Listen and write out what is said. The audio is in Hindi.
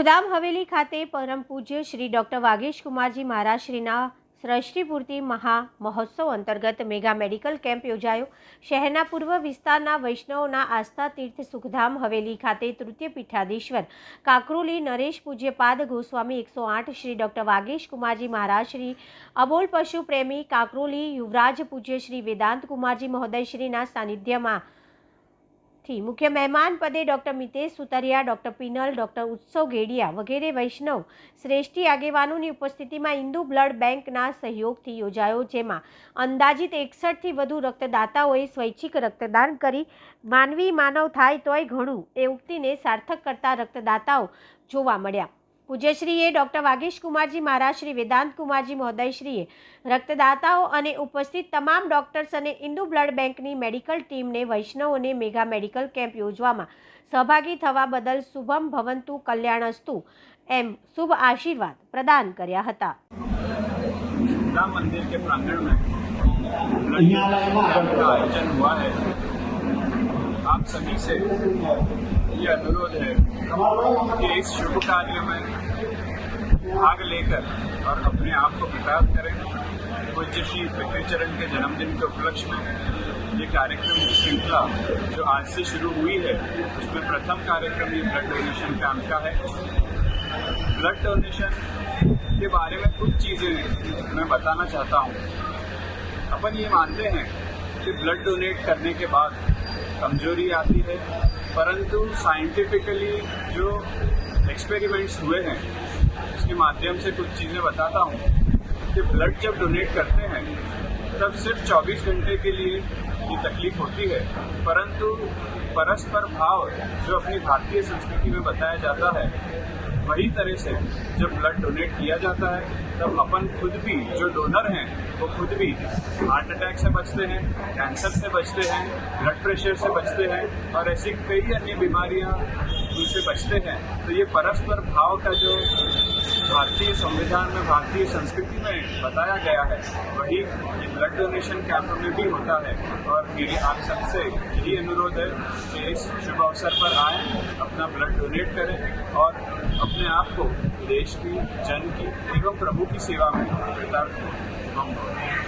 સુખધામ હવેલી ખાતે પરમ પૂજ્ય શ્રી ડૉક્ટર વાગીશ કુમારજી મહારાજશ્રીના સૃષ્ટિપૂર્તિ મહા મહોત્સવ અંતર્ગત મેગા મેડિકલ કેમ્પ યોજાયો। શહેરના પૂર્વ વિસ્તારના વૈષ્ણવના આસ્થા તીર્થ સુખધામ હવેલી ખાતે તૃતીય પીઠાધીશ્વર કાકરોલી નરેશ પૂજ્યપાદ ગોસ્વામી 108 શ્રી ડૉક્ટર વાગીશ કુમારજી મહારાજશ્રી અબોલ પશુ પ્રેમી કાકરોલી યુવરાજ પૂજ્ય શ્રી વેદાંત કુમારજી મહોદયશ્રીના સાનિધ્યમાં मुख्य मेहमान पदे doctor Mitesh Sutariya, doctor Pinal, doctor Utsav Gediya वगैरह वैष्णव श्रेष्ठी आगेवानोनी उपस्थिति में हिंदू ब्लड बेंकना सहयोगथी योजायो, जेमां अंदाजित 61 थी वधु रक्तदाताओए स्वैच्छिक रक्तदान करी मानवी मानव थाय तोय घणुं ए उक्तिने सार्थक करता रक्तदाताओ जोवा मळ्या। पूज्यश्रीए डॉक्टर वागीश कुमारजी महाराज श्री वेदांत कुमारजी महोदयश्रीए रक्तदाताओं अने उपस्थित तमाम डॉक्टर्स अने हिंदू ब्लड बेंकनी मेडिकल टीम ने वैष्णवोने मेगा मेडिकल केम्प योजवामां सहभागी थवा बदल शुभम भवंतु कल्याणस्तु एम शुभ आशीर्वाद प्रदान कर्या हता। राम मंदिर के प्रांगण में ब्लड कैंप का आयोजन हुआ है। आप सभी से ये अनुरोध है कि इस शुभ कार्य में भाग लेकर और अपने आप को प्रकाशित करें। पूज्य श्री पृथ्वीचरण के जन्मदिन के उपलक्ष्य में ये कार्यक्रम की श्रृंखला जो आज से शुरू हुई है, उसमें प्रथम कार्यक्रम ये ब्लड डोनेशन कैंप का है। ब्लड डोनेशन के बारे में कुछ चीज़ें मैं बताना चाहता हूँ। अपन ये मानते हैं कि ब्लड डोनेट करने के बाद कमजोरी आती है, परंतु साइंटिफिकली जो एक्सपेरिमेंट्स हुए हैं उसके माध्यम से कुछ चीज़ें बताता हूँ कि ब्लड जब डोनेट करते हैं तब सिर्फ 24 घंटे के लिए ये तकलीफ होती है, परंतु परस्पर भाव जो अपनी भारतीय संस्कृति में बताया जाता है वही तरह से जब ब्लड डोनेट किया जाता है तब अपन खुद भी जो डोनर हैं वो खुद भी हार्ट अटैक से बचते हैं, कैंसर से बचते हैं, ब्लड प्रेशर से बचते हैं और ऐसी कई अन्य बीमारियां उनसे बचते हैं। तो ये परस्पर भाव का जो भारतीय संविधान में, भारतीय संस्कृति में बताया गया है वही ये ब्लड डोनेशन कैंप में भी होता है। और मेरी आप सबसे यही अनुरोध है कि इस शुभ अवसर पर आएँ, अपना ब्लड डोनेट करें और अपने आप को देश की, जन की एवं प्रभु की सेवा में कृतार्थ हों।